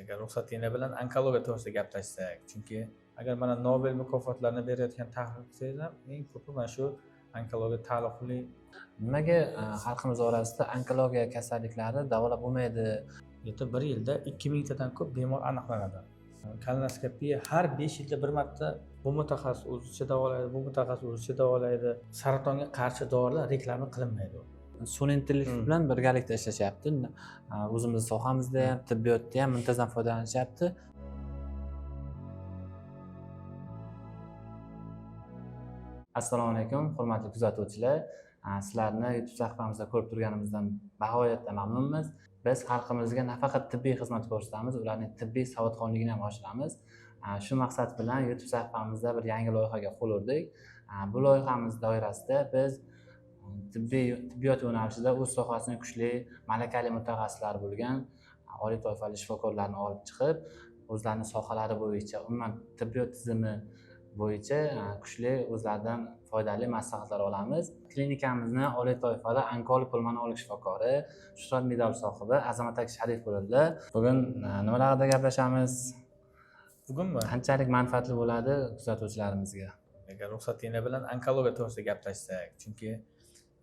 Agar ruxsatingiz bilan onkologiya to'g'risida gaplashsak, chunki agar mana Nobel mukofotlarini berayotgan tahlil qilsangiz ham eng ko'pi mana shu onkologiya taalluqli. Nimaga xalqimiz orasida onkologiya kasalliklari davolab bo'lmaydi? Bir yilda 2000 tadan ko'p bemor aniqlanadi. Kolonoskopiya har 5 yilda bir marta bu mutaxassis o'zicha davolaydi, bu mutaxassis o'zicha davolaydi. Saratonga qarshi dorilar reklama qilinmaydi. Sun'iy intellekt bilan birgalikda ishlashyapti. O'zimiz sohamizda ham, tibbiyotda ham muntazam foydalanishyapti. Assalomu alaykum, hurmatli kuzatuvchilar. Sizlarni YouTube sahifamizda ko'rib turganimizdan bag'oyatda mamnunmiz. Biz xalqimizga nafaqat tibbiy xizmat ko'rsatamiz, ularning tibbiy savodxonligini ham oshiramiz. Shu maqsad bilan YouTube sahifamizda bir yangi loyihaga qo'l urdik. Bu loyihamiz doirasida biz tibbiyot yo'nalishida o'z sohasini kuchli, malakali mutaxassislar bo'lgan oliy toifali shifokorlarni olib chiqib, o'zlarining sohalari bo'yicha, umuman tibbiyot tizimi bo'yicha kuchli o'zlaridan foydali maslahatlar olamiz. Klinikamizni oliy toifali onkolog pulmonolog shifokori, Shuhrat medali sohibi Azamat aka Sharif bo'ladilar. Bugun nimalar haqida gaplashamiz? Bugunmi? Qanchalik manfaatli bo'ladi kuzatuvchilarimizga? Agar ruxsatingiz bilan onkologiya to'g'risida gaplashsak, chunki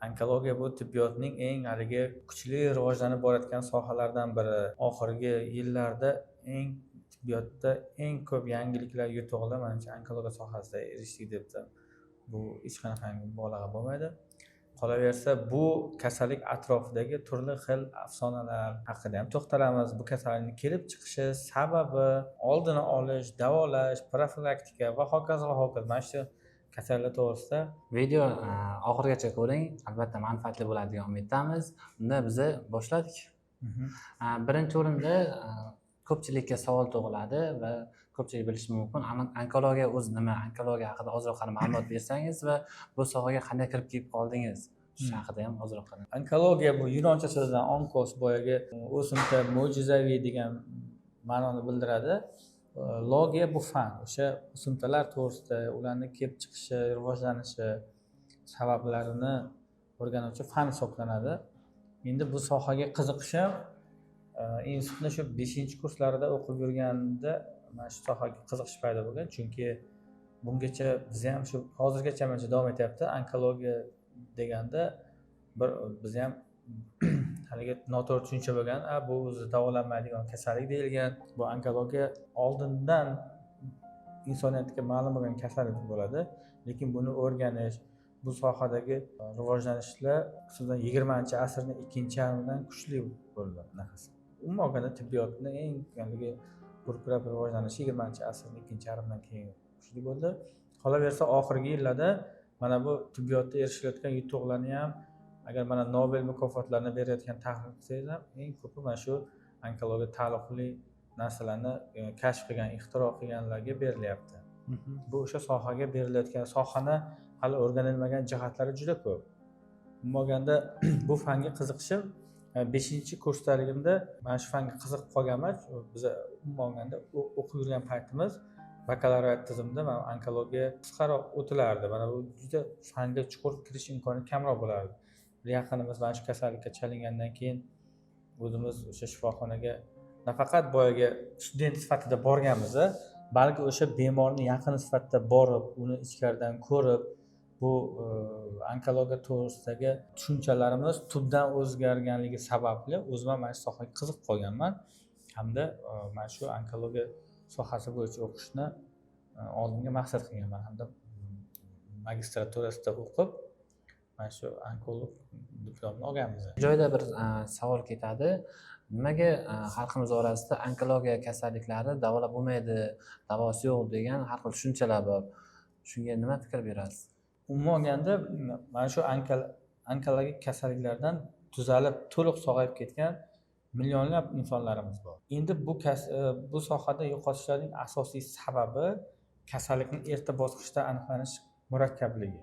onkologiya bu tibbiyotning eng haligi kuchli rivojlanib borayotgan sohalardan biri. Oxirgi yillarda tibbiyotda eng ko'p yangiliklar yutuqlar menimcha onkologiya sohasida erishdik debdi. Bu hech qanaqangi mubolag'a bo'lmaydi. Qolaversa, bu kasallik atrofidagi turli xil afsonalar haqida ham to'xtalamiz. Bu kasallikning kelib chiqishi, sababi, oldini olish, davolash, profilaktika va hokazo va hokazo. Mana shu kasalliklar to'g'risida video oxirigacha ko'ring, albatta manfaatli bo'ladi degan umiddamiz. Unda biz boshladik. Birinchi o'rinda ko'pchilikka savol tug'iladi va ko'pchilik bilishi mumkin. Onkologiya o'zi nima? Onkologiya haqida ozroq ma'lumot bersangiz va bu sohaga qanday kirib kelib qoldingiz? Shu haqida ham ozroq. Onkologiya bu yunoncha so'zdan onkos, boyagi o'simta, mo'jizaviy degan ma'noni bildiradi. Logiya bu fan, o'sha o'simtalar to'g'risida, ularning kelib chiqishi, rivojlanishi, sabablarini o'rganuvchi fan hisoblanadi. Endi bu sohaga qiziqishim institutda shu 5-kurslarida o'qib yurganimda mana shu sohaga qiziqish paydo bo'lgan, chunki bungacha biz ham shu hozirgacha menimcha davom etyapti. Onkologiya deganda biz ham haligi noto'g'ri tushuncha bo'lgan, bu o'zi davolanmaydigan kasallik deyilgan. Bu onkologiya oldindan insoniyatga ma'lum bo'lgan kasallik bo'ladi, lekin buni o'rganish, bu sohadagi rivojlanishlar xususan 20-asrning ikkinchi yarmidan kuchli bo'ldi. Umuman olganda tibbiyotni eng haligi gurkirab rivojlanishi 20-asrning ikkinchi yarmidan keyin kuchli bo'ldi. Qolaversa, oxirgi yillarda mana bu tibbiyotda erishilayotgan yutuqlarni ham agar mana Nobel mukofotlarini berayotgan tahlil qilsangiz ham eng ko'pi mana shu onkologiya taalluqli narsalarni kashf qilgan, ixtiro qilganlarga berilyapti. Bu o'sha sohaga berilayotgan, sohani hali o'rganilmagan jihatlari juda ko'p. Bo'lganda bu fanga qiziqishim 5-kursdaligimda mana shu fanga qiziqib qolganman. Biz umuman olganda o'qib yurgan paytimiz bakalavriat tizimida mana onkologiya qisqaroq o'tilardi. Mana bu juda fanga chuqur kirish imkoni kamroq bo'lardi. Bir yaqinimiz mana shu kasallikka chalingandan keyin o'zimiz o'sha shifoxonaga nafaqat boyaga student sifatida borganmiz, balki o'sha bemorni yaqin sifatida borib, uni ichkaridan ko'rib, bu onkologiya to'g'risidagi tushunchalarimiz tubdan o'zgarganligi sababli o'zim ham mana shu sohaga qiziqib qolganman, hamda mana shu onkologiya sohasi bo'yicha o'qishni oldinga maqsad qilganman, hamda magistraturasida o'qib mana shu onkolog diplomini olganmiz. Joyda bir savol ketadi. Nimaga xalqimiz orasida onkologiya kasalliklari davolab bo'lmaydi, davosi yo'q degan har xil tushunchalar bor. Shunga nima fikr berasiz? Umuman olganda mana shu onkologik kasalliklardan tuzalib, to'liq sog'ayib ketgan millionlab insonlarimiz bor. Endi bu sohada yo'qotishlarning asosiy sababi kasallikning erta bosqichda aniqlanish murakkabligi.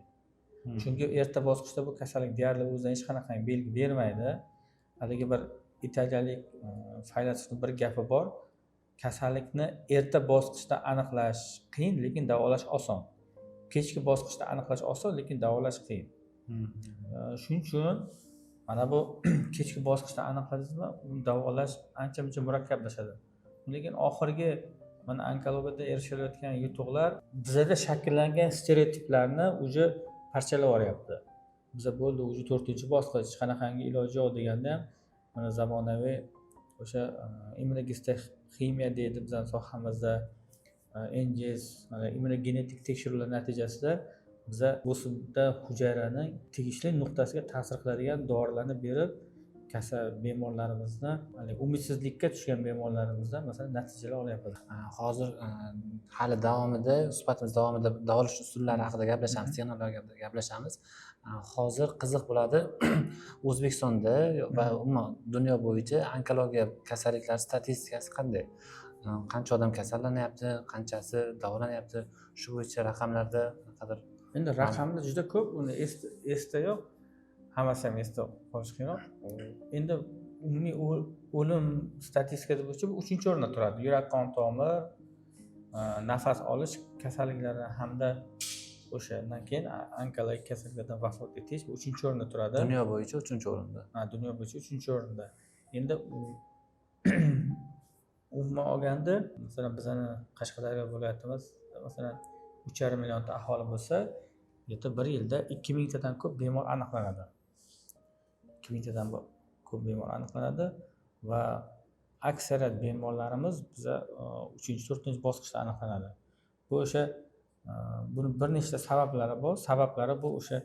Chunki erta bosqichda bu kasallik deyarli o'zidan hech qanaqa belgi bermaydi. Haligi bir italiyalik faylasufning bir gapi bor. Kasallikni erta bosqichda aniqlash qiyin, lekin davolash oson. Kechki bosqichda aniqlash oson, lekin davolash qiyin. Shuning uchun mana bu kechki bosqichda aniqladingizmi, uni davolash ancha-muncha murakkablashadi. lekin oxirgi mana onkologiyada erishilayotgan yutuqlar bizada shakllangan stereotiplarni уже parchalab yuboryapti. Biza bo'ldi уже 4-bosqich, hech qanaqangi iloji yo'q deganda ham mana zamonaviy o'sha immunogistoximiya deydi bizning sohamizda, NGS mana immunogenetik tekshiruvlar natijasida biza o'simta hujayraning tegishli nuqtasiga ta'sir qiladigan dorilarni berib, kasal bemorlarimizni, umidsizlikka tushgan bemorlarimizdan masalan natijalar olyapmiz. Hozir hali davomida, suhbatimiz davomida davolash usullari haqida gaplashamiz, texnologiyalar haqida gaplashamiz. Hozir qiziq bo'ladi, O'zbekistonda va umuman dunyo bo'yicha onkologiya kasalliklari statistikasi qanday? Qancha odam kasallanyapti, qanchasi davolanyapti? Shu bo'yicha raqamlarda qadar. Endi raqamlar juda ko'p, uni esda yo'q. Hammasi ham esda qolish qiyinroq. Endi umumiy o'lim statistikasi bo'yicha 3-o'rinda turadi. Yurak-qon tomir, nafas olish kasalliklari hamda o'shandan keyin onkologik kasalliklardan vafot etish 3-o'rinda turadi. Dunyo bo'yicha 3-o'rinda. Dunyo bo'yicha 3-o'rinda. Endi umuman olganda, masalan, bizning Qashqadaryo viloyatimiz masalan 3,5 millionta aholi bo'lsa, bir yilda 2000 tadan ko'p bemor aniqlanadi. 2000 tadan ko'p bemor aniqlanadi va aksariyat bemorlarimiz biza 3-4-bosqichda aniqlanadi. Bu o'sha buni bir nechta sabablari bor. Sabablari bu o'sha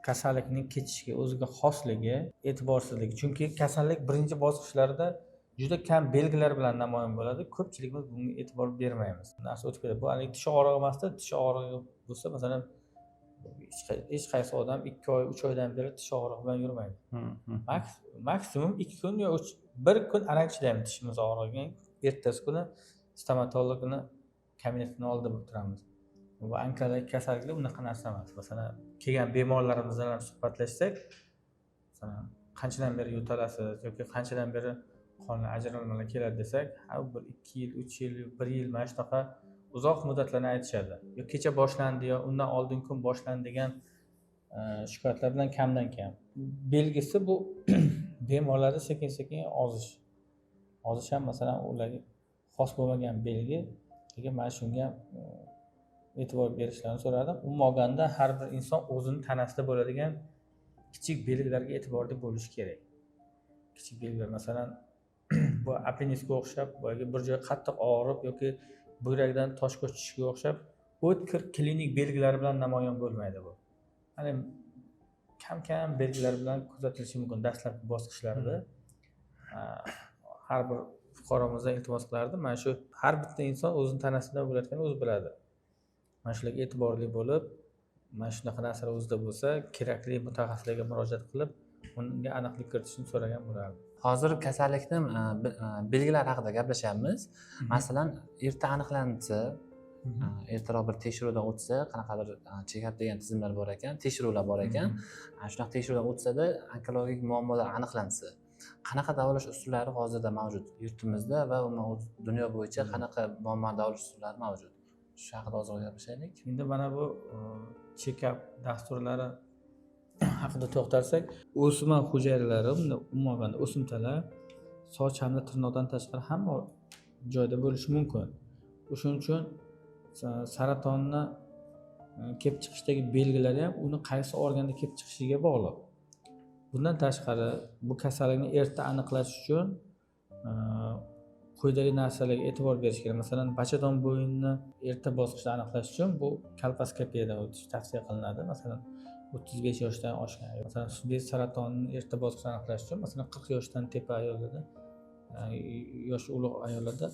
kasallikning kechishiga o'ziga xosligi, e'tiborsizligi. Chunki kasallik birinchi bosqichlarda juda kam belgilar bilan namoyon bo'ladi. Ko'pchiligimiz bunga e'tibor bermaymiz. Narsa o'tib ketadi. Bu hali tish og'rig'i emasda, tish og'rig'i bo'lsa, masalan, hech qaysi odam 2 oy, 3 oydan beri tish og'rig'i bilan yurmaydi. Maksimum 2 kun yo 1 kun arang chidaymiz tishimiz og'rigan. Ertasi kuni stomatologni kabinetining oldida bo'lib turamiz. Bu onkologik kasalliklar unaqa narsa emas. Masalan, kelgan bemorlarimiz bilan suhbatlashsak, masalan, qanchadan beri yo'talasiz yoki qanchadan beri qonli ajralmalar keladi desak, bir 2 yil, 3 yil, 1 yil mana shunaqa uzoq muddatlarni aytishadi. Yo kecha boshlandi yo undan oldingi kun boshlandi degan shikoyatlar bilan kamdan kam. Belgisi bu bemorlarda sekin-sekin ozish. Ozish ham masalan ularga xos bo'lmagan belgi, lekin mana shunga e'tibor berishlarini so'radim. Umuman olganda har bir inson o'zining tanasida bo'ladigan kichik belgilarga e'tiborli bo'lishi kerak. Kichik belgilar masalan bu apendisga o'xshab, boyagi bir joy qattiq og'rib yoki buyrakdan tosh ko'chishiga o'xshab o'tkir klinik belgilar bilan namoyon bo'lmaydi bu. Hani kam-kam belgilar bilan kuzatilishi mumkin dastlabki bosqichlarda. Har bir fuqaromizdan iltimos qilardim. Mana shu har bitta inson o'zining tanasida bo'layotganini o'zi biladi. Mana shularga e'tiborli bo'lib, mana shunaqa narsalar o'zida bo'lsa, kerakli mutaxassislarga murojaat qilib, unga aniqlik kiritishni so'ragan bo'lardim. Hozir kasallikni belgilari haqida gaplashyapmiz. Masalan, erta aniqlansa, ertaroq bir tekshiruvdan o'tsa, qanaqadir check-up degan tizimlar bor ekan, tekshiruvlar bor ekan. Shunaqa tekshiruvdan o'tsa-da, onkologik muammolar aniqlansa, qanaqa davolash usullari hozirda mavjud yurtimizda va dunyo bo'yicha qanaqa muammo davolash usullari mavjud? Shu haqida ozroq gaplashaylik. Endi mana bu check-up dasturlari haqida to'xtalsak, o'sma hujayralari, umuman o'simtalar soch hamda tirnoqdan tashqari hamma joyda bo'lishi mumkin. O'shuning uchun saratonni kelib chiqishdagi belgilari ham uni qaysi organda kelib chiqishiga bog'liq. Bundan tashqari bu kasallikni erta aniqlash uchun quyidagi narsalarga e'tibor berish kerak. Masalan, bachadon bo'yinini erta bosqichda aniqlash uchun bu kolposkopiyadan o'tish tavsiya qilinadi. Masalan, 35 yoshdan oshgan, masalan, bez saratonini erta bosqichda aniqlash uchun, masalan, 40 yoshdan tepa ayollarda, yosh ulug' ayollarda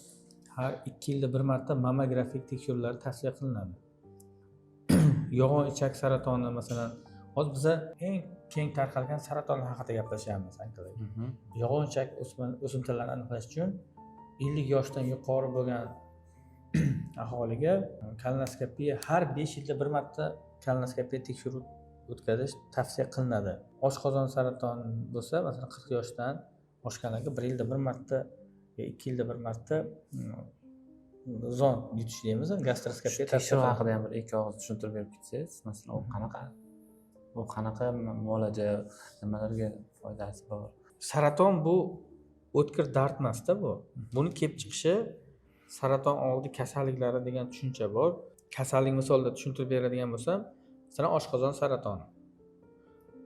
har 2 yilda bir marta mammografik tekshiruvlar tavsiya qilinadi. Yog'on ichak saratoni, masalan, hozir biza eng keng tarqalgan saratonlar haqida gaplashamiz. Yog'on ichak o'simtalarini aniqlash uchun 50 yoshdan yuqori bo'lgan aholiga kolonoskopiya har 5 yilda bir marta kolonoskopiya tekshiruv o'tkazish tavsiya qilinadi. Oshqozon saratoni bo'lsa, masalan, 40 yoshdan oshganlarga 1 yilda bir marta, 2 yilda bir marta zon yutish deymiz, gastroskopiya tekshiruv haqida ham bir ikki og'iz tushuntirib berib ketsangiz, masalan, u qanaqa muolaja, nimalarga foydasi bor? Saraton bu o'tkir dard emasda bu. Buni kelib chiqishi saraton oldi kasalliklari degan tushuncha bor. Kasallik misolida tushuntirib beradigan bo'lsam, masalan oshqozon saratoni.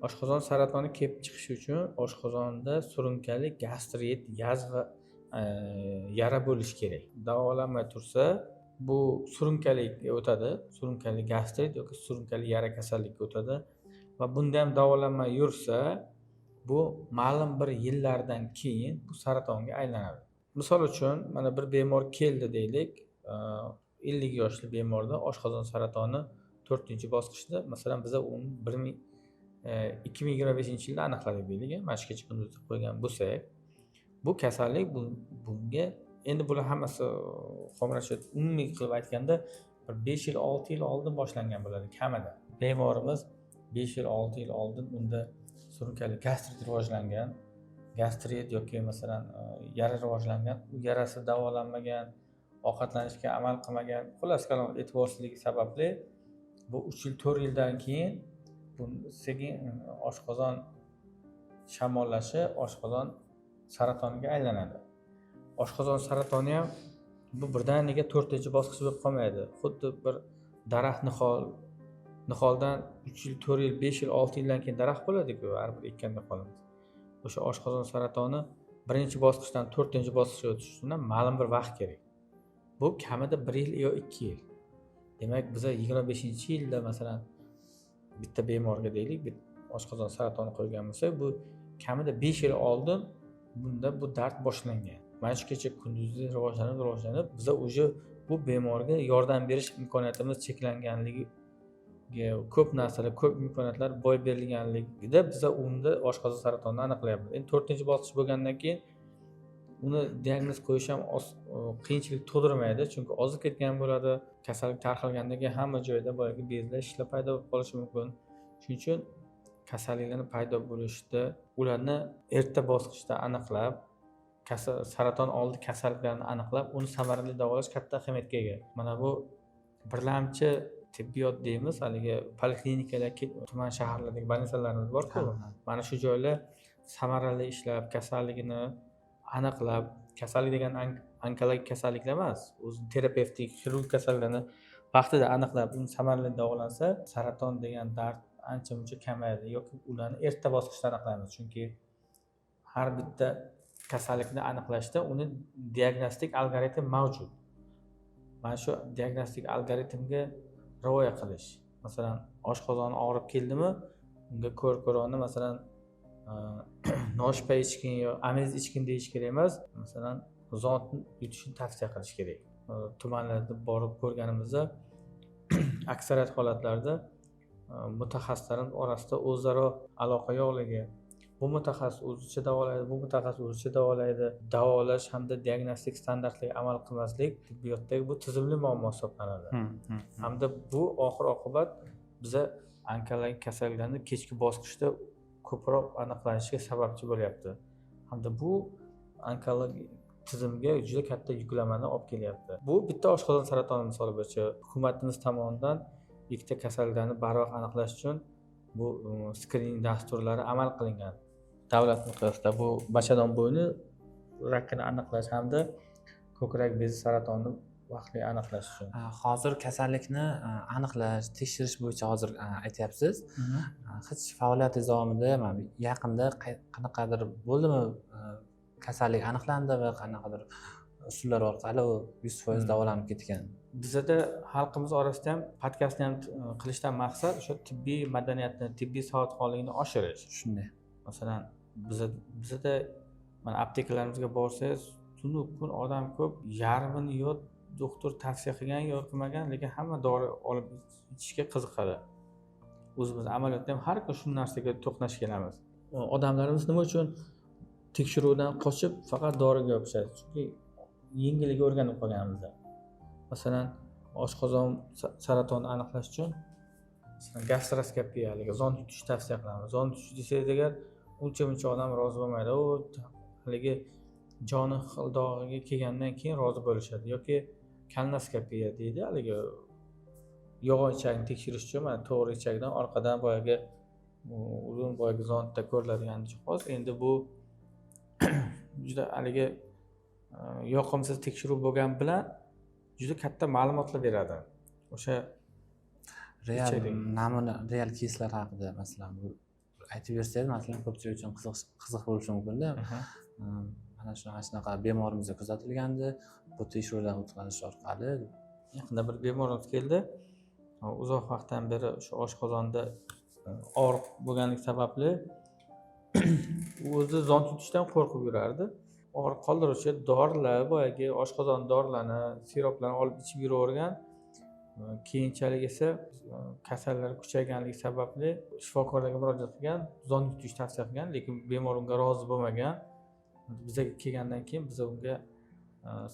Oshqozon saratoni kelib chiqishi uchun oshqozonda surunkali gastrit, yazva yara bo'lishi kerak. Davolanmay tursa, bu surunkaliga o'tadi, surunkali gastrit yoki surunkali yara kasallikka o'tadi va bunda ham davolanmay yursa, bu ma'lum bir yillardan keyin bu saratonga aylanadi. Misol uchun, mana bir bemor keldi deylik, 50 yoshli bemorda oshqozon saratoni 4-bosqichda, masalan biz uni 2025-yilda aniqladik deylik, mana shu kecha kunduz deb qo'ygan bo'lsak, bu kasallik bunga endi bular hammasi xomrashid umumiy qilib aytganda bir 5 yil 6 yil oldin boshlangan bo'ladi kamida. Bemorimiz 5 yil 6 yil oldin unda surunkali gastrit rivojlangan, gastrit yoki masalan yara rivojlangan, u yarasi davolanmagan, ovqatlanishga amal qilmagan, xullas kalom e'tiborsizligi sababli bu 3 yil 4 yildan keyin bu sekin oshqozon shamollashi oshqozon saratoniga aylanadi. Oshqozon saratoni ham bu birdaniga 4-bosqich bo'lib qolmaydi. Xuddi bir daraxt niholdan 3 yil, 4 yil, 5 yil, 6 yildan keyin daraxt bo'ladi-ku, har bir ekkan niholimiz. O'sha oshqozon saratoni 1-bosqichdan 4-bosqichga o'tish uchun ma'lum bir vaqt kerak. Bu kamida 1 yil yo 2 yil. Demak, biz 25-yilda masalan bitta bemorga deylik, oshqozon saratoni qo'ygan bo'lsak, bu kamida 5 yil oldin bunda bu dard boshlangan. Mana shu kecha kunduzda rivojlanib, biz o'sha bu bemorga yordam berish imkoniyatimiz cheklanganligi, ko'p narsalar, ko'p imkoniyatlar boy berilganligida biz unda oshqozon saratonini aniqlayapmiz. Endi 4-bosqich bo'lgandan keyin uni diagnoz qo'yish ham qiyinchilik tug'dirmaydi, chunki ozib ketgan bo'ladi. Kasallik tarqalgandan keyin hamma joyda boyagi bezlar, shishlar paydo bo'lib qolishi mumkin. Shuning uchun kasalliklarning paydo bo'lishida ularni erta bosqichda aniqlab, saraton oldi kasalliklarni aniqlab, uni samarali davolash katta ahamiyatga ega. Mana bu birlamchi tibbiyot deymiz, haligi poliklinikalar, tuman shaharlardagi больницаlarimiz bor-ku. Mana shu joylar samarali ishlab, kasalligini aniqlab, kasallik degan onkologik kasalliklar emas, o'zi terapevtik, xirurgik kasalliklarni vaqtida aniqlab, uni samarali davolansa, saraton degan dard ancha-muncha kamayadi yoki ularni erta bosqichda aniqlaymiz. Chunki har bitta kasallikni aniqlashda uni diagnostik algoritm mavjud. Mana shu diagnostik algoritmga rioya qilish. Masalan, oshqozon og'rib keldimi, unga ko'r-ko'rona masalan noshpa ichgin yo amiz ichgin deyish kerak emas, masalan zotni yutishni tavsiya qilish kerak. Tumanlarda borib ko'rganimizda aksariyat holatlarda mutaxassislarning orasida o'zaro aloqa yo'qligi, bu mutaxassis o'zicha davolaydi, bu mutaxassis o'zicha davolaydi, davolash hamda diagnostik standartlarga amal qilmaslik tibbiyotdagi bu tizimli muammo hisoblanadi. Hamda bu oxir-oqibat biza onkologik kasalliklarni kechki bosqichda ko'proq aniqlanishiga sababchi bo'lyapti. Hamda bu onkologik tizimga juda katta yuklamani olib kelyapti. Bu bitta oshqozon saratoni misoli bo'yicha hukumatimiz tomonidan ikkita kasalliklarni barvaqt aniqlash uchun bu skrining dasturlari amal qilingan. Davlat miqyosida bu bachadon bo'yni rakini aniqlash hamda ko'krak bezi saratonini vaqtli aniqlash uchun. Hozir kasallikni aniqlash, tekshirish bo'yicha hozir aytyapsiz. Hech faoliyatingiz davomida yaqinda qanaqadir bo'ldimi kasallik aniqlandi va qanaqadir usullar orqali u 100% davolanib ketgan? Bizda xalqimiz orasida ham podkastni ham qilishdan maqsad o'sha tibbiy madaniyatni, tibbiy savodxonlikni oshirish. Shunday. Masalan, bizda mana aptekalarimizga borsangiz, tunu kun odam ko'p, yarmini yo doktor tavsiya qilgan yo qilmagan, lekin hamma dori olib ichishga qiziqadi. O'zimiz amaliyotda ham har kun shu narsaga to'qnash kelamiz. Odamlarimiz nima uchun tekshiruvdan qochib faqat doriga yopishadi? Chunki yengiliga o'rganib qolganmiz. Masalan, oshqozon saratonni aniqlash uchun masalan gastroskopiya, haligi zon tutish tavsiya qilamiz. Zon tutish desangiz agar uncha-muncha odam rozi bo'lmaydi. U haligi joni xildog'iga kelgandan keyin rozi bo'lishadi yoki kolnoskopiya deydi, haligi yog'och ichakni tekshirish uchun mana to'g'ri ichakdan orqadan boyagi uzun boyagi zonda ko'riladigan jihoz. Endi bu juda haligi yoqimsiz tekshiruv bo'lgani bilan juda katta ma'lumotlar beradi. O'sha real ichidagi. namuna real keyslar haqida masalan bu aytib bersangiz, masalan ko'pchilik uchun qiziq bo'lishi mumkin-da. Mana shunaqa bemorimizga kuzatilgandi, bu tekshiruvdan o'tkazish orqali yaqinda bir bemorimiz keldi. Uzoq vaqtdan beri shu oshqozonda og'riq bo'lganligi sababli o'zi zon tutishdan qo'rqib yurardi. Og'riq qoldiruvchi dorilar, boyagi oshqozon dorilarini, siroplarni olib ichib yuravergan. Keyinchalik esa kasallar kuchayganligi sababli shifokorlarga murojaat qilgan, zon tutish tavsiya qilgan, lekin bemor unga rozi bo'lmagan. Bizga kelgandan keyin biz unga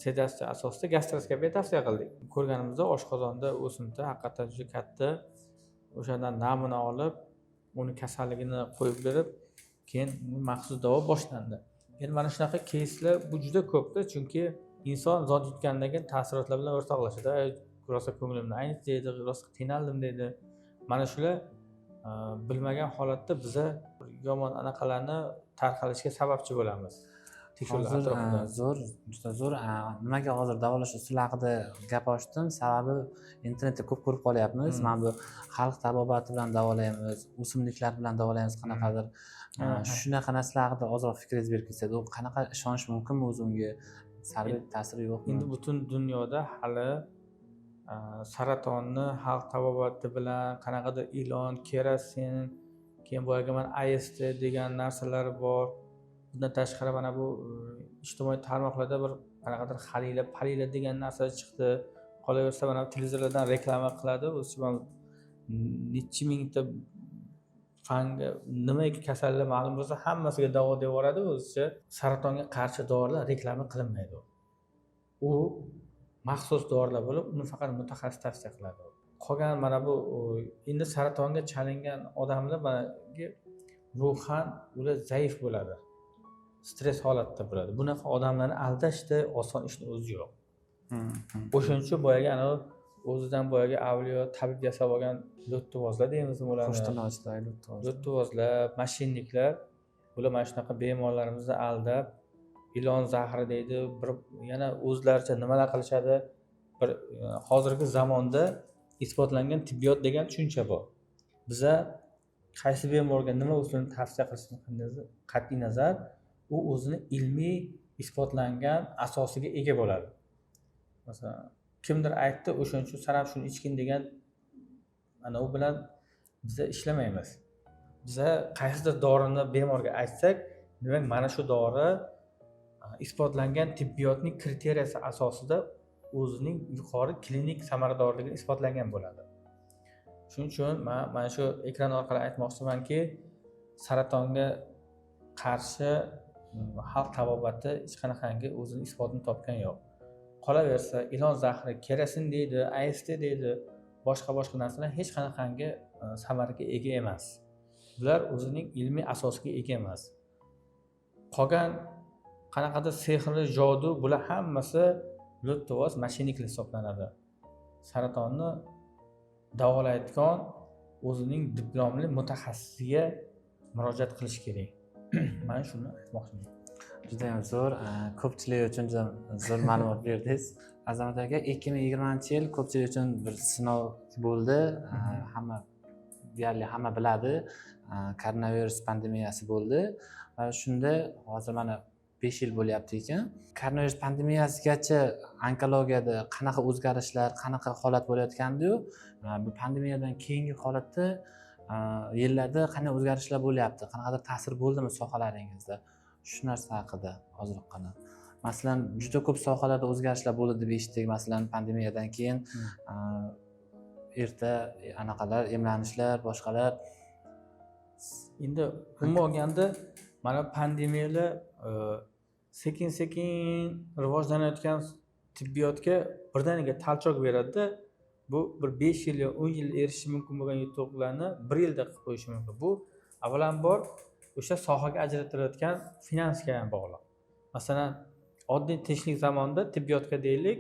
sedatsiya asosida gastroskopiya tavsiya qildik. Ko'rganimizda oshqozonda o'simta haqiqatan juda katta. O'shandan namuna olib, uni kasalligini qo'yib berib, keyin maxsus davo boshlandi. Endi mana shunaqa keyslar bu juda ko'pda, chunki inson zon tutgandan keyin taassurotlar bilan o'rtoqlashadi. Rosa ko'nglimni aynitdi, rosa qiynaldim deydi. Mana shular bilmagan holatda biza yomon anaqalarni tarqalishiga sababchi bo'lamiz. Juda zo'r. Nimaga hozir davolash usuli haqida gap ochdim? Sababi internetda ko'p ko'rib qolyapmiz. Mana bu xalq tabobati bilan davolaymiz, o'simliklar bilan davolaymiz qanaqadir. Shunaqa narsalar haqida ozroq fikringiz berib ketsangiz, u qanaqa ishonish mumkinmi o'zi unga? Salbiy ta'siri yo'qmi? Endi butun dunyoda hali saratonni xalq tabobati bilan qanaqadir ilon, kerosin, keyin boyagi mana AST degan narsalar bor. Bundan tashqari mana bu ijtimoiy tarmoqlarda bir qanaqadir palila degan narsa chiqdi. Qolaversa mana televizorlardan reklama qiladi. O'zicha necha mingta fanga nimaiki kasallik ma'lum bo'lsa, hammasiga davo deb yuboradi. O'zicha saratonga qarshi dorilar reklama qilinmaydi. U maxsus dorilar bo'lib, uni faqat mutaxassis tavsiya qiladi. Qolgan mana bu endi saratonga chalingan odamlar ruhan ular zaif bo'ladi. Stress holatda bo'ladi. Bunaqa odamlarni aldashda oson ishning o'zi yo'q. O'shaning uchun boyagi o'zidan boyagi avliyo tabib yasab olgan lo'ttivozlar deymizmi ularni? Lo'ttivozlar, mashinniklar bular mana shunaqa bemorlarimizni aldab, ilon zahri deydi, bir yana o'zlaricha nimalar qilishadi. Bir hozirgi zamonda isbotlangan tibbiyot degan tushuncha bor. Biza qaysi bemorga nima usulni tavsiya qilishimiz qat'iy nazar u o'zini ilmiy isbotlangan asosiga ega bo'ladi. Masalan, kimdir aytdi, o'shaning uchun san ham shuni ichgin degan ana u bilan biz ishlamaymiz. Biz qaysidir dorini bemorga aytsak, demak mana shu dori isbotlangan tibbiyotning kriteriyasi asosida o'zining yuqori klinik samaradorligini isbotlangan bo'ladi. Shuning uchun mana shu ekran orqali aytmoqchimanki, saratonga qarshi xalq tabobati hech qanaqangi o'zini isbotini topgan yo'q. Qolaversa, ilon zahri, kerosin deydi, AST deydi, boshqa narsalar hech qanaqangi samaraga ega emas. Bular o'zining ilmiy asosiga ega emas. Qolgan qanaqadir sehrli jodu, bular hammasi lo'ttivoz mashinniklar hisoblanadi. Saratonni davolayotgan o'zining diplomli mutaxassisiga murojaat qilish kerak. Men shuni aytmoqchiman. Juda ham zo'r, ko'pchilik uchun juda zo'r ma'lumot berdingiz. Azamat aka, 2020-yil ko'pchilik uchun bir sinov bo'ldi. Deyarli hamma biladi. Koronavirus pandemiyasi bo'ldi va shunda hozir mana 5 yil bo'lyapti ekan. Koronavirus pandemiyasigacha onkologiyada qanaqa o'zgarishlar, qanaqa holat bo'layotgandi-yu, bu pandemiyadan keyingi holatda yillarda qanday o'zgarishlar bo'lyapti, qanaqadir ta'sir bo'ldimi sohalaringizda? Shu narsa haqida ozroqgina. Masalan, juda ko'p sohalarda o'zgarishlar bo'ldi deb eshitdik. Masalan, pandemiyadan keyin erta anaqalar, emlanishlar, boshqalar. Endi umuman olganda mana pandemiyalar sekin-sekin rivojlanayotgan tibbiyotga birdaniga talchoq beradi-da. Bu bir 5 yil yo 10 yil erishish mumkin bo'lgan yutuqlarni 1 yilda qilib qo'yish mumkin. Bu avvalambor o'sha sohaga ajratilayotgan finansga ham bog'liq. Masalan, oddiy tinchlik zamonida tibbiyotga deylik,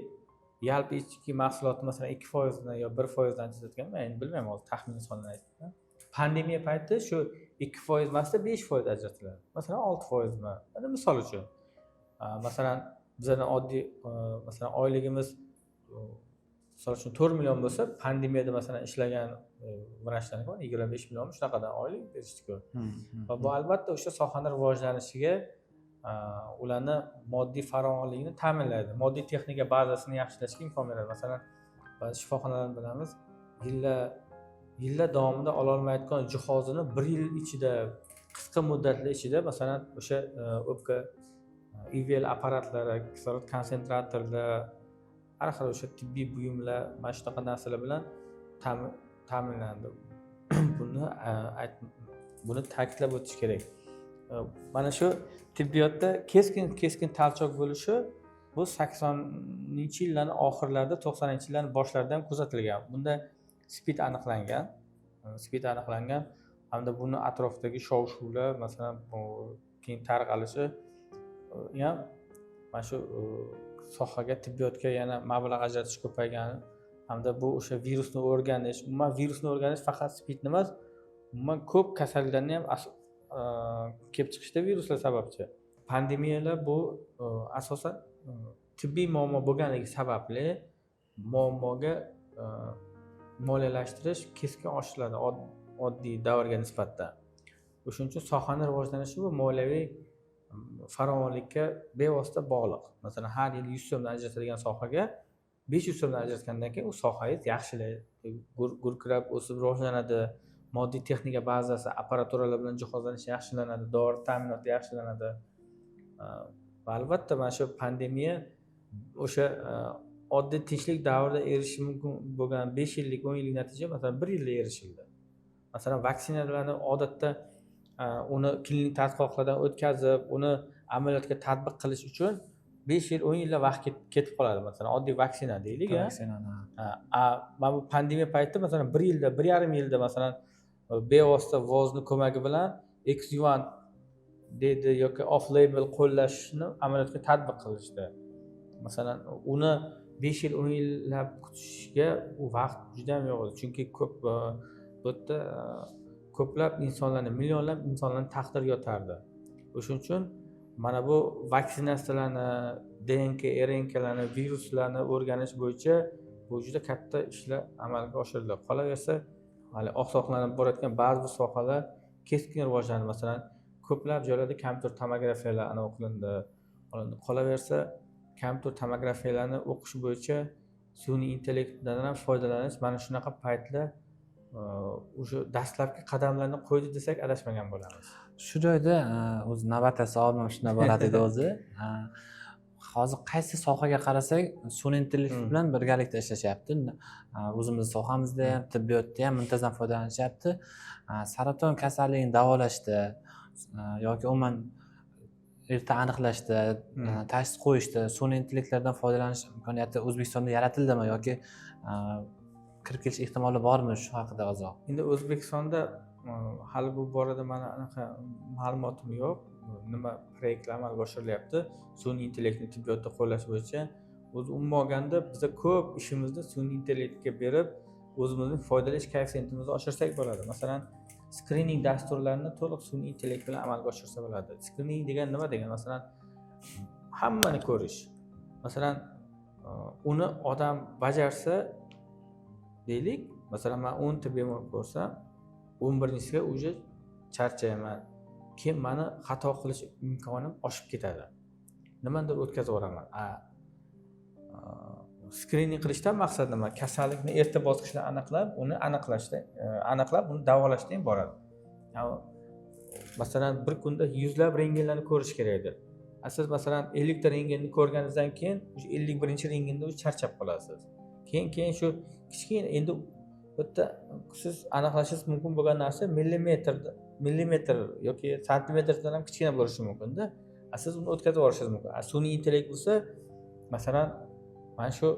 yalpi ichki mahsulotni masalan 2% dan yo 1% dan ajratgan, men endi bilmayman, hozir taxmin sonini aytdim. Pandemiya payti shu 2% emasda 5% ajratiladi. Masalan, 6% mi? Mana misol uchun. masalan bizani oddiy masalan oyligimiz misol uchun 4 million bo'lsa, pandemiyada masalan ishlagan vrachlarga 25 million shunaqadan oylik berishdi-ku. Va bu albatta o'sha sohani rivojlanishiga ularni moddiy farovonligini ta'minlaydi. Moddiy texnika bazasini yaxshilashga imkon beradi. Masalan, ba'zi shifoxonalarni bilamiz, yillar davomida ola olmayotgan jihozini 1 yil ichida, qisqa muddatli ichida, masalan, o'sha o'pka IVL apparatlari, kislorod konsentratorlar, har xil o'sha tibbiy buyumlar, mana shunaqa narsalar bilan ta'minlandi. Buni ta'kidlab o'tish kerak. Mana shu tibbiyotda keskin talchoq bo'lishi bu 80-yillarning oxirlarida, 90-yillarning boshlarida ham kuzatilgan. Bunda SPID aniqlangan hamda buni atrofidagi shov-shuvlar, masalan, keyin tarqalishi ham mana shu sohaga, tibbiyotga yana mablag' ajratish ko'paygani hamda bu o'sha virusni o'rganish, umuman virusni o'rganish faqat SPID emas, umuman ko'p kasalliklarni ham kelib chiqishda viruslar sababchi. Pandemiyalar bu asosan tibbiy muammo bo'lganligi sababli muammoga moliyalashtirish keskin oshiriladi oddiy davrga nisbatan. O'shuning uchun sohaning rivojlanishi bu moliyaviy farovonlikka bevosita bog'liq. Masalan, har yil 100 so'mdan ajratilgan sohaga 500 so'mdan ajratgandan keyin u sohangiz yaxshilaydi, gurkirab o'sib rivojlanadi, moddiy texnika bazasi, apparaturalar bilan jihozlanish yaxshilanadi, dori ta'minoti yaxshilanadi. Va albatta mana shu pandemiya o'sha oddiy tinchlik davrida erishish mumkin bo'lgan 5 yillik, 10 yillik natija masalan 1 yilda erishildi. Masalan, vaksinalarni odatda uni klinik tadqiqotlardan o'tkazib, uni amaliyotga tatbiq qilish uchun 5 yil, 10 yillar vaqt ketib qoladi. Masalan, oddiy vaksina deylik. Mana bu pandemiya paytida masalan 1 yilda, 1,5 yilda masalan bevosita vozni ko'magi bilan ex-yuan deydi yoki off-label qo'llashni amaliyotga tatbiq qilishdi. Masalan, uni 5 yil, 10 yillab kutishga u vaqt juda ham yo'q edi. Chunki ko'p bu yerda ko'plab insonlarni, millionlab insonlarning taqdiri yotardi. O'shuning uchun mana bu vaksinatsiyalarni, DNK, RNKlarni, viruslarni o'rganish bo'yicha bu juda katta ishlar amalga oshirildi. Qolaversa, hali oqsoqlanib borayotgan ba'zi sohalar keskin rivojlandi. Masalan, ko'plab joylarda kompyuter tomografiyalar anavi qilindi. Qolaversa, kompyuter tomografiyalarni o'qish bo'yicha sun'iy intellektdan ham foydalanish mana shunaqa paytlar o'sha dastlabki qadamlarni qo'ydi desak adashmagan bo'lamiz. Shu joyda o'zi navbatda savolim shunday bo'ladi edi o'zi. Hozir qaysi sohaga qarasak, sun'iy intellekt bilan birgalikda ishlashyapti. O'zimiz sohamizda ham, tibbiyotda ham muntazam foydalanishyapti. Saraton kasalligini davolashda yoki umuman erta aniqlashda, tashxis qo'yishda sun'iy intellektlardan foydalanish imkoniyati O'zbekistonda yaratildi yoki kirib kelish ehtimoli bormi? Shu haqida ozroq. Endi O'zbekistonda hali bu borada mana anaqa ma'lumotim yo'q. Nima proyektlar amalga oshirilyapti sun'iy intellektni tibbiyotda qo'llash bo'yicha. O'zi umuman olganda biza ko'p ishimizni sun'iy intellektga berib, o'zimizning foydalash koeffitsiyentimizni oshirsak bo'ladi. Masalan, skrining dasturlarini to'liq sun'iy intellekt bilan amalga oshirsa bo'ladi. Skrining degan nima degan? Masalan, hammani ko'rish. Masalan, uni odam bajarsa deylik, masalan, men 10 ta bemor ko'rsam, 11-siga уже charchayman. Keyin meni xato qilish imkonim oshib ketadi. Nimadir o'tkazib yuboraman. Skrining qilishdan maqsad nima? Kasallikni erta bosqichda aniqlab, uni aniqlab, uni davolashdan boradi. Masalan, bir kunda yuzlab rentgenlarni ko'rish kerakdir. Siz masalan 50 ta rentgenni ko'rganingizdan keyin 51-rentgenda charchab qolasiz. Keyin shu kichkina endi bu yerda siz aniqlashingiz mumkin bo'lgan narsa millimetr yoki santimetrdan ham kichkina bo'lishi mumkin-da. Siz uni o'tkazib yuborishingiz mumkin. Sun'iy intellekt bo'lsa, masalan, mana shu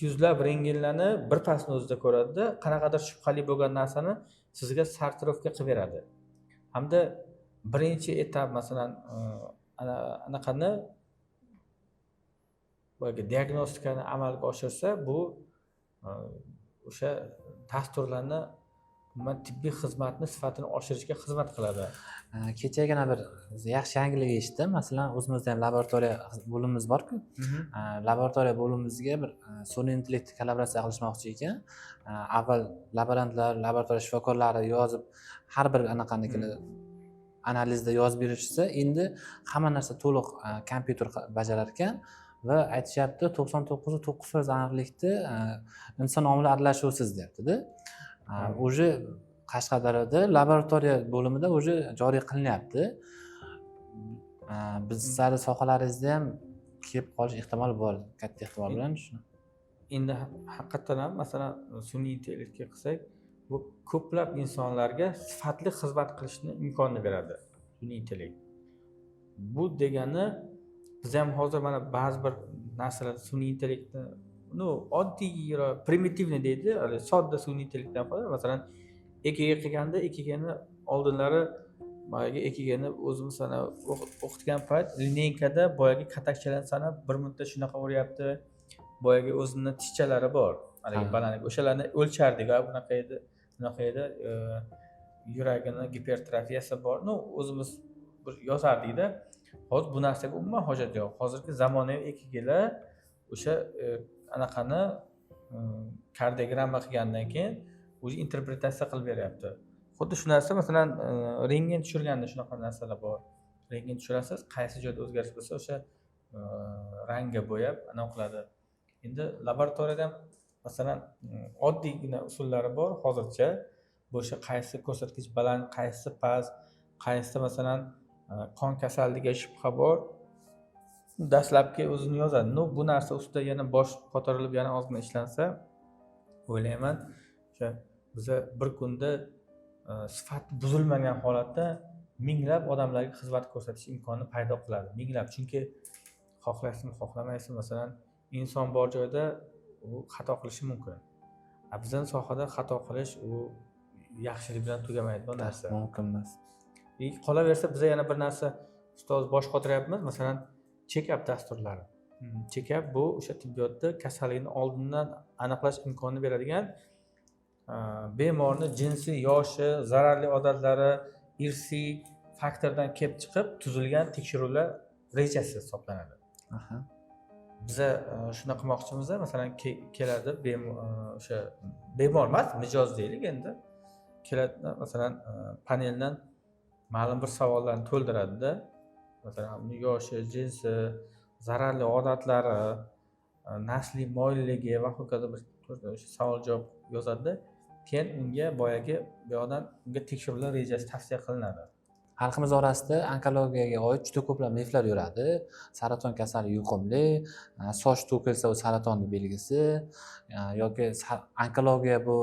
yuzlab rentgenlarni bir pasni o'zida ko'radi-da, qanaqadir shubhali bo'lgan narsani sizga sortirovka qilib beradi. Hamda birinchi etap masalan anaqani boyagi diagnostikani amalga oshirsa, bu o'sha dasturlarni umuman tibbiy xizmatni sifatini oshirishga xizmat qiladi. Kechagina bir yaxshi yangilik eshitdim. Masalan, o'zimizda ham laboratoriya bo'limimiz bor-ku. Laboratoriya bo'limimizga bir sun'iy intellektni kollaboratsiya qilishmoqchi ekan. Avval laborantlar, laboratoriya shifokorlari yozib, har bir anaqanikini analizda yozib berishsa, endi hamma narsa to'liq kompyuter bajarar ekan va aytishyapti 99.9% aniqlikda inson omili aralashuvsiz deyapti-da. Уже Qashqadaryoda laboratoriya bo'limida уже joriy qilinyapti. Bizning sohalaringizda ham kelib qolish ehtimoli bor, katta ehtimol bilan shuni. Endi haqiqatan ham masalan sun'iy intellektga qilsak, bu ko'plab insonlarga sifatli xizmat qilishni imkonini beradi sun'iy intellekt. Bu degani biz ham hozir mana ba'zi bir narsalar sun'iy intellektni oddiy primitivni deydi, sodda sun'iy intellektdan qo'yadi. Masalan, ekiga qilganda ekigani oldinlari boyagi ekigani o'zimiz sana o'qitgan payt lineykada boyagi katakchalarni sanab bir minutda shunaqa o'ryapti. Boyagi o'zini tishchalari bor. Haligi balandlik. O'shalarni o'lchardik, bunaqa edi, bunaqa edi. Yuragini gipertrofiyasi bor. O'zimiz bir yozardik-da. Hozir bu narsaga umuman hojat yo'q. Hozirgi zamonaviy ekigalar o'sha anaqani kardiogramma qilgandan keyin o'zi interpretatsiya qilib beryapti. Xuddi shu narsa masalan rentgen tushirganda shunaqa narsalar bor. Rentgen tushirasiz, qaysi joyda o'zgarish bo'lsa o'sha rangga bo'yab anaqa qiladi. Endi laboratoriyada ham masalan oddiygina usullari bor hozircha. Bu o'sha qaysi ko'rsatkich baland, qaysi past, qaysi masalan qon kasalligiga shubha bor. Dastlabki o'zini yozadi. Bu narsa ustida yana bosh ko'tarilib yana ozgina ishlansa, o'ylayman, o'sha biza bir kunda sifat buzilmagan holatda minglab odamlarga xizmat ko'rsatish imkonini paydo qiladi. Minglab, chunki xohlaysizmi, xohlamaysizmi, masalan, inson bor joyda u xato qilishi mumkin. Bizning sohada xato qilish u yaxshilik bilan tugamaydigan narsa. Mumkin emas. Qolaversa biz yana bir narsa ustoz bosh qotiryapmiz, masalan, check-up dasturlari. Check-up bu o'sha tibbiyotda kasallikni oldindan aniqlash imkonini beradigan bemorni jinsi, yoshi, zararli odatlari, irsiy faktordan kelib chiqib tuzilgan tekshiruvlar rejasi hisoblanadi. Biza shuna qilmoqchimiz, masalan, keladi o'sha bemor emas, mijoz deylik endi. Keladi, masalan, paneldan ma'lum bir savollarni to'ldiradida, masalan, yoshi, jinsi, zararli odatlari, nasliy moyilligi va hokazo bir savol-javob yozadi. Keyin unga boyagi bu yoqdan unga tekshiruvlar rejasi tavsiya qilinadi. Xalqimiz orasida onkologiyaga oid juda ko'plab miflar yuradi. Saraton kasalligi yuqumli, soch to'kilsa u saratonning belgisi yoki onkologiya bu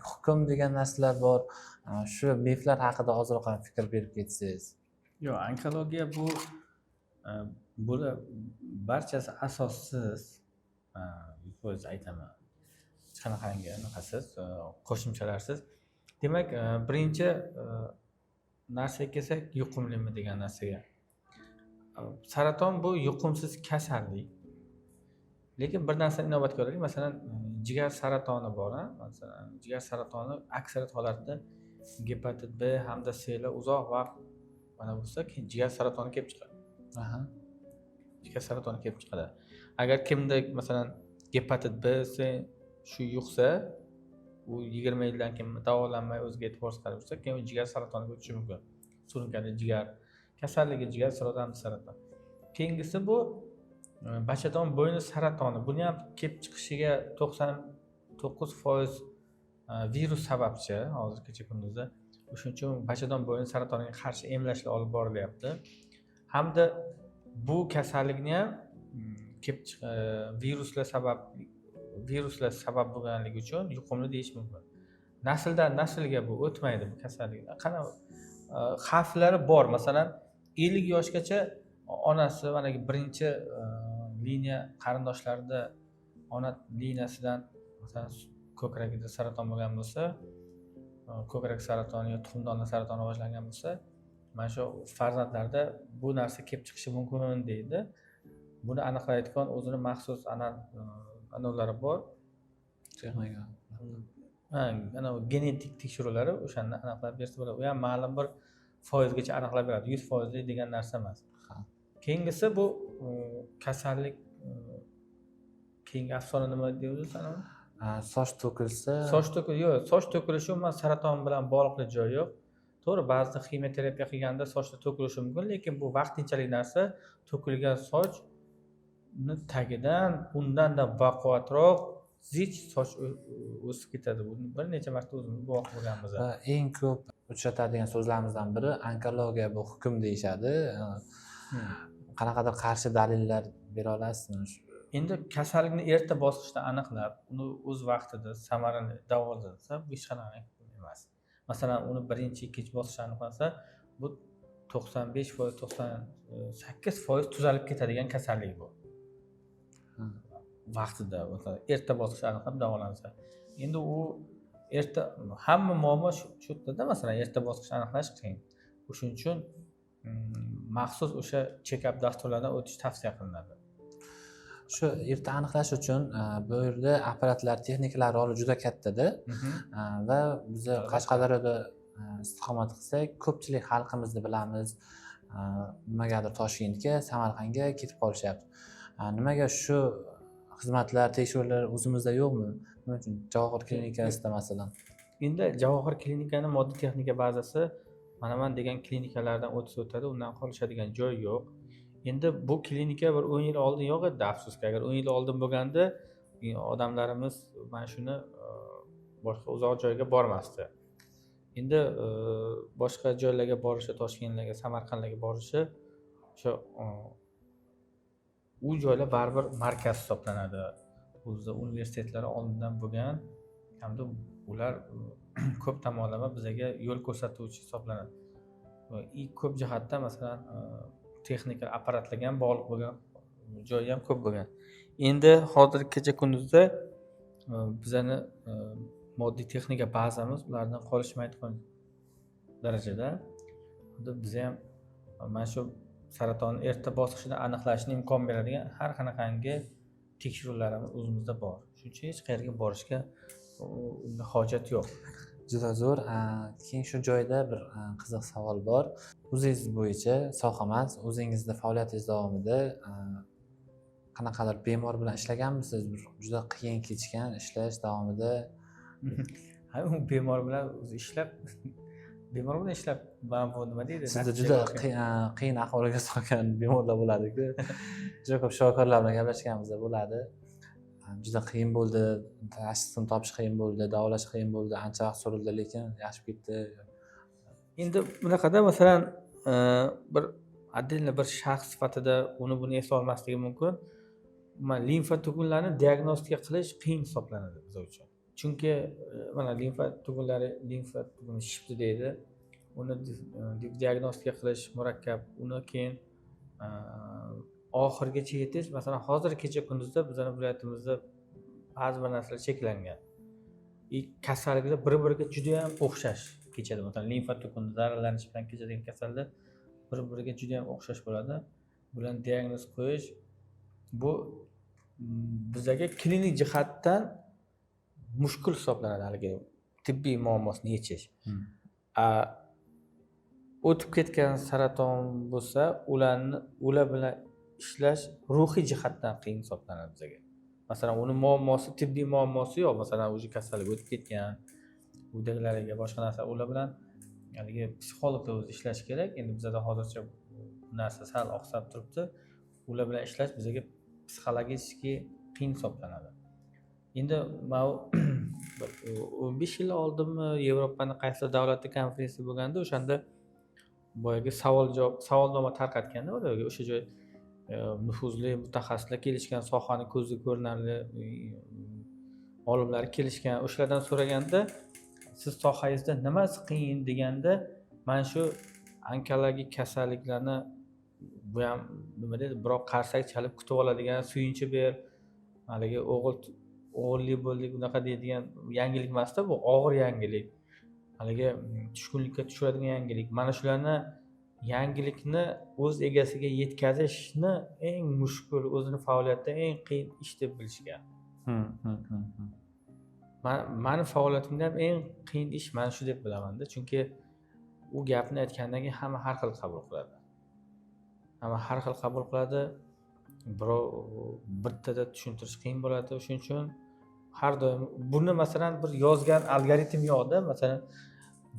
hukm degan narsalar bor. Shu miflar haqida ozroq fikr berib ketsangiz. Yo'q, onkologiya bu barchasi asossiz, o'z aytaman. Hech qanaqangi anaqasiz, qo'shimchalarsiz. Demak, birinchi narsaga kelsak, yuqumlimi degan narsaga. Saraton bu yuqumsiz kasallik. Lekin bir narsani inobatga olaylik, masalan, jigar saratoni bor, masalan, jigar saratoni aksariyat holatda gepatit B hamda C lar uzoq vaqt mana bo'lsa, keyin jigar saratoni kelib chiqadi. Jigar saratoni kelib chiqadi. Agar kimda masalan gepatit B, C shu yuqsa, u 20 yildan keyin davolanmay o'ziga e'tibor qilsa, keyin jigar saratoniga o'tishi mumkin. Surunkali jigar kasalligi, jigar saraton. Keyingisi bu bachadon bo'yni saratoni. Buni ham kelib chiqishiga 99% virus sababchi hozirgacha kunduzda. Shuning uchun bachadon bo'yni saratoniga qarshi emlashlar olib borilyapti. Hamda bu kasallikni ham viruslar sabab bo'lganligi uchun yuqumli deyish mumkin. Nasldan naslga bu o'tmaydi bu kasallik. Qana xavflari bor. Masalan, 50 yoshgacha onasi mana birinchi liniya qarindoshlarida ona liniyasidan masalan ko'kragida saraton bo'lgan bo'lsa, ko'krak saratoni yoki tuxumdonli saratoni rivojlangan bo'lsa, mana shu farzandlarda bu narsa kelib chiqishi mumkin deydi. Buni aniqlaydigan o'zini maxsus analari bor. Ha, ana genetik tekshiruvlari o'shanda aniqlab bersa bo'ladi. U ham ma'lum bir foizgacha aniqlab beradi. 100% degan narsa emas. Keyingisi bu kasallik, keyingi afsona nima deymiz sana? Soch to'kilsa, Soch to'kilishi umuman saraton bilan bog'liqli joyi yo'q. To'g'ri, ba'zida ximiyoterapiya qilganda sochda to'kilishi mumkin, lekin bu vaqtinchalik narsa. To'kilgan sochni tagidan undan-da baquvvatroq zich soch o'sib ketadi. Buni bir necha marta o'zimiz guvoh bo'lganmiz. va eng ko'p uchratadigan so'zlarimizdan biri onkologiya bu hukm deyishadi. Qanaqadir qarshi dalillar bera olasizmi? Endi kasallikni erta bosqichda aniqlab, uni o'z vaqtida samarali davolasa, bu hech qanaqa emas. Masalan, uni birinchi, ikkinchi bosqichda aniqlansa, bu 95%, 98% tuzalib ketadigan kasallik bu. Vaqtida, erta bosqichda aniqlab davolansa. Endi u erta hamma muammo shu yerda, masalan, erta bosqichda aniqlash qiyin. O'shuning uchun maxsus o'sha check-up dasturlaridan o'tish tavsiya qilinadi. Shu erta aniqlash uchun bu yerda apparatlar, texnikalar roli juda kattada va biz Qashqadaryoda istiqomat qilsak, ko'pchilik xalqimizni bilamiz, nimagadir Toshkentga, Samarqandga ketib qolishyapti. Nimaga shu xizmatlar, tekshiruvlar o'zimizda yo'qmi? Nima uchun Javohir klinikasida masalan? Endi Javohir klinikani moddiy texnika bazasi mana degan klinikalardan o'tadi, undan qolishadigan joy yo'q. Endi bu klinika bir 10 yil oldin yo'q edi, afsuski. Agar 10 yil oldin bo'lganda, odamlarimiz mana shuni boshqa uzoq joyga bormasdi. Endi boshqa joylarga borishi, Toshkentlarga, Samarqandlarga borishi o'sha u joylar baribir markaz hisoblanadi. O'zida universitetlari oldindan bo'lgan, hamda ular ko'p tomonlama bizga yo'l ko'rsatuvchi hisoblanadi. Ko'p jihatdan masalan texnika apparatlarga ham bog'liq bo'lgan joyi ham ko'p bo'lgan. Endi hozir kecha kunduzda bizani moddiy texnika bazamiz ulardan qolishmaydigan darajada. Biz ham mana shu saraton erta bosqichida aniqlashni imkon beradigan har qanaqangi tekshiruvlarimiz o'zimizda bor. Shuning uchun hech qayerga borishga hojat yo'q. Juda zo'r. Keyin shu joyda bir qiziq savol bor. O'zingiz bo'yicha soha emas, o'zingizning faoliyatingiz davomida qanaqadir bemor bilan ishlaganmisiz? Juda qiyin kechgan ishlash davomida. Ha, bemor bilan ishlab mana bu nima deydi? Sizda juda qiyin ahvolga solgan bemorlar bo'ladi-ku. Juda ko'p shifokorlar bilan gaplashganimizda bo'ladi. Juda qiyin bo'ldi, tashxisini topish qiyin bo'ldi, davolash qiyin bo'ldi, ancha vaqt surildi, lekin yaxshi ketdi. Endi bunaqada masalan bir отдельно bir shaxs sifatida buni eslay olmasligi mumkin. Limfa tugunlarini diagnostika qilish qiyin hisoblanadi biz uchun. Chunki mana limfa tuguni shifti deydi. Uni diagnostika qilish murakkab. Uni keyin oxirigacha yetish, masalan, hozir kecha kunduzda bizning viloyatimizda ba'zi bir narsalar cheklangan. Kasalliklar bir-biriga juda ham o'xshash kechadi. Masalan, limfa tuguni zararlanish bilan kechadigan kasallar bir-biriga juda ham o'xshash bo'ladi. Bularni diagnoz qo'yish bu bizga klinik jihatdan mushkul hisoblanadi, haligi tibbiy muammosini yechish. O'tib ketgan saraton bo'lsa, ular bilan ishlash ruhiy jihatdan qiyin hisoblanadi bizga. Masalan, uni muammosi, tibbiy muammosi yo'q. Masalan, o'sha kasallik o'tib ketgan, uydagilariga boshqa narsa, ular bilan haligi psixologlar o'zi ishlash kerak. Endi bizda hozircha bu narsa sal oqsab turibdi. Ular bilan ishlash bizga psixologik qiyin hisoblanadi. Endi men 15 yil oldinmi Yevropaning qaysi davlatda konferensiya bo'lganda, o'shanda boyagi savolnoma tarqatganda ularga o'sha joy nufuzli mutaxassislar kelishgan, sohani ko'zga ko'rinarli olimlar kelishgan. O'shalardan so'raganda, siz sohangizda nimasi qiyin deganda, mana shu onkologik kasalliklarni bu ham nima deydi, biroq qarsak chalib kutib oladigan, suyunchi ber, haligi o'g'illi bo'ldik unaqa deydigan yangilik emasda, bu og'ir yangilik. Haligi tushkunlikka tushiradigan yangilik. Mana shularni yangilikni o'z egasiga yetkazishni eng mushkul, o'zini faoliyatda eng qiyin ish deb bilishgan. mani faoliyatimda ham eng qiyin ish mana shu deb bilamanda, chunki u gapni aytgandan keyin hamma har xil qabul qiladi. Hamma har xil qabul qiladi. Birov bittada tushuntirish qiyin bo'ladi. Shuning uchun har doim buni masalan bir yozgan algoritm yo'qda. Masalan,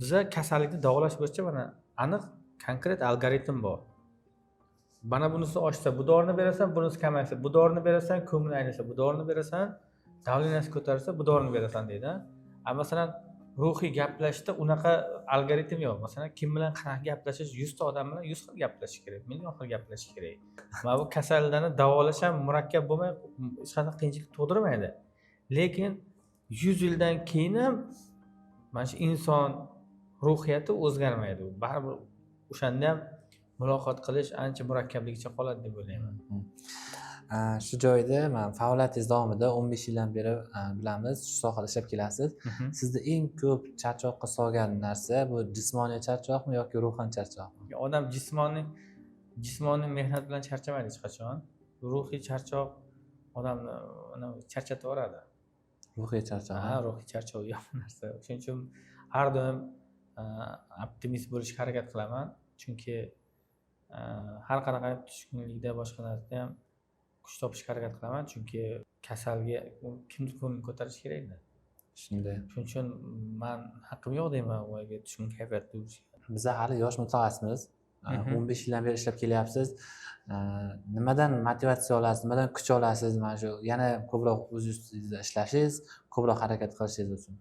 biza kasallikni davolash bo'yicha mana aniq konkret algoritm bor. Mana bunisi oshsa bu dorini berasan, bunisi kamaysa bu dorini berasan, ko'ngil aynasa bu dorini berasan, davleniyasi ko'tarilsa bu dorini berasan deydi. Masalan, ruhiy gaplashishda unaqa algoritm yo'q. Masalan, kim bilan qanaqa gaplashish, 100 ta odam bilan 100 xil gaplashish kerak, million xil gaplashish kerak. Mana bu kasalliklarni davolash ham murakkab bo'lmay, hech qanday qiyinchilik tug'dirmaydi. Lekin 100 yildan keyin ham mana shu inson ruhiyati o'zgarmaydi. Baribir o'shanda ham muloqot qilish ancha murakkabligicha qoladi deb o'ylayman. Shu joyda men faoliyatingiz davomida 15 yildan beri bilamiz, shu sohada ishlab kelasiz. Sizni eng ko'p charchoqqa solgan narsa bu jismoniy charchoqmi yoki ruhan charchoqmi? Odam jismoniy mehnat bilan charchamaydi hech qachon. Ruhiy charchoq odamni charchatib yuboradi. Ruhiy charchoq. Ruhiy charchoq yomon narsa. Shuning uchun har doim optimist bo'lishga harakat qilaman. Chunki har qanaqa tushkunlikda boshqa narsada ham kuch topishga harakat qilaman. Chunki kasalga kimdir ko'ngil ko'tarish kerak-da. Shunday. Shuning uchun men haqqim yo'q deyman ularga tushkun kayfiyatda yurishga. Biz hali yosh mutaxassismiz. 15 yildan beri ishlab kelyapsiz. Nimadan motivatsiya olasiz, nimadan kuch olasiz mana shu yana ko'proq o'z ustingizda ishlashingiz, ko'proq harakat qilishingiz uchun?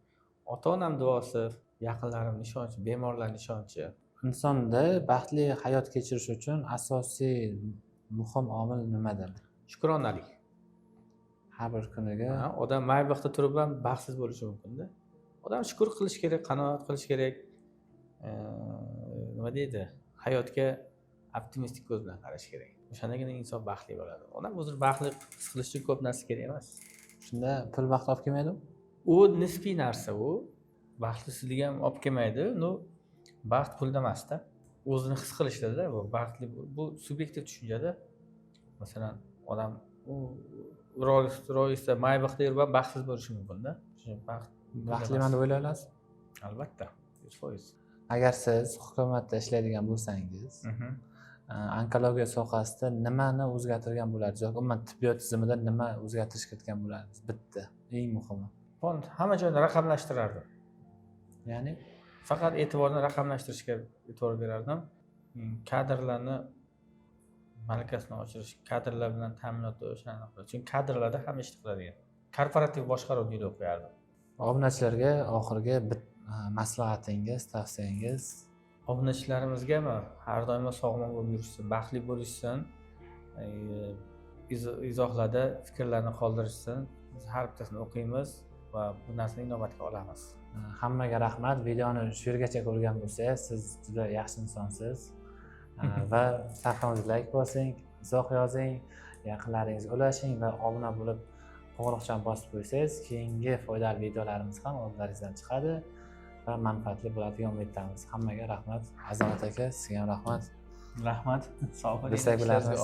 Ota-onam duosi, yaqinlarimning ishonchi, bemorlarning ishonchi. Insonda baxtli hayot kechirish uchun asosiy muhim omil nimadir? Shukronalik. Har bir kuniga odam mayvaqtda turib ham baxtsiz bo'lishi mumkin-da. Odam shukr qilish kerak, qanoat qilish kerak. Nima deydi? Hayotga optimistik ko'z bilan qarash kerak. O'shandagina inson baxtli bo'ladi. Odam o'zini baxtli his qilish uchun ko'p narsa kerak emas. Shunda pul baxt olib kelmaydi? U nisbiy narsa u. Baxtsizlik ham olib kelmaydi. Baxt pulda emasda. O'zini his qilishda bu baxtli bu subyektiv tushunchada. Masalan, odam ro'yisda mayvaqtda yurib baxtsiz bo'lishi mumkin-da. Baxt baxtliman deb o'ylay olasiz? Albatta, 100%. Agar siz hukumatda ishlaydigan bo'lsangiz, onkologiya sohasida nimani o'zgartirgan bo'lardingiz yoki umuman tibbiyot tizimida nima o'zgartirish kiritgan bo'lardingiz? Bitta, eng muhimi. Hamma joyni raqamlashtirardim. Ya'ni faqat e'tiborni raqamlashtirishga e'tibor berardim. Kadrlarni malakasini oshirish, kadrlar bilan ta'minotni o'shani qilish. Chunki kadrlarda hamma ish qiladigan. Korporativ boshqaruvni yo'l qo'yardim. Obunachilarga oxirgi maslahatingiz, tavsiyangiz? Obunachilarimizgami har doim sog'lom bo'lib yurishsin, baxtli bo'lishsin, izohlarda fikrlarni qoldirishsin. Biz har bittasini o'qiymiz va bu narsani inobatga olamiz. Hammaga rahmat. Videoni shu yergacha ko'rgan bo'lsangiz, siz juda yaxshi insonsiz. Va sahifamizga like bosing, izoh yozing, yaqinlaringizga ulashing va obuna bo'lib qo'ng'iroqchani bosib qo'ysangiz, keyingi foydali videolarimiz ham oldingizdan chiqadi va manfaatli bo'ladi degan umiddamiz. Hammaga rahmat. Azamat aka, sizga ham rahmat. Rahmat. Sog' bo'ling. Desak bo'larsiz.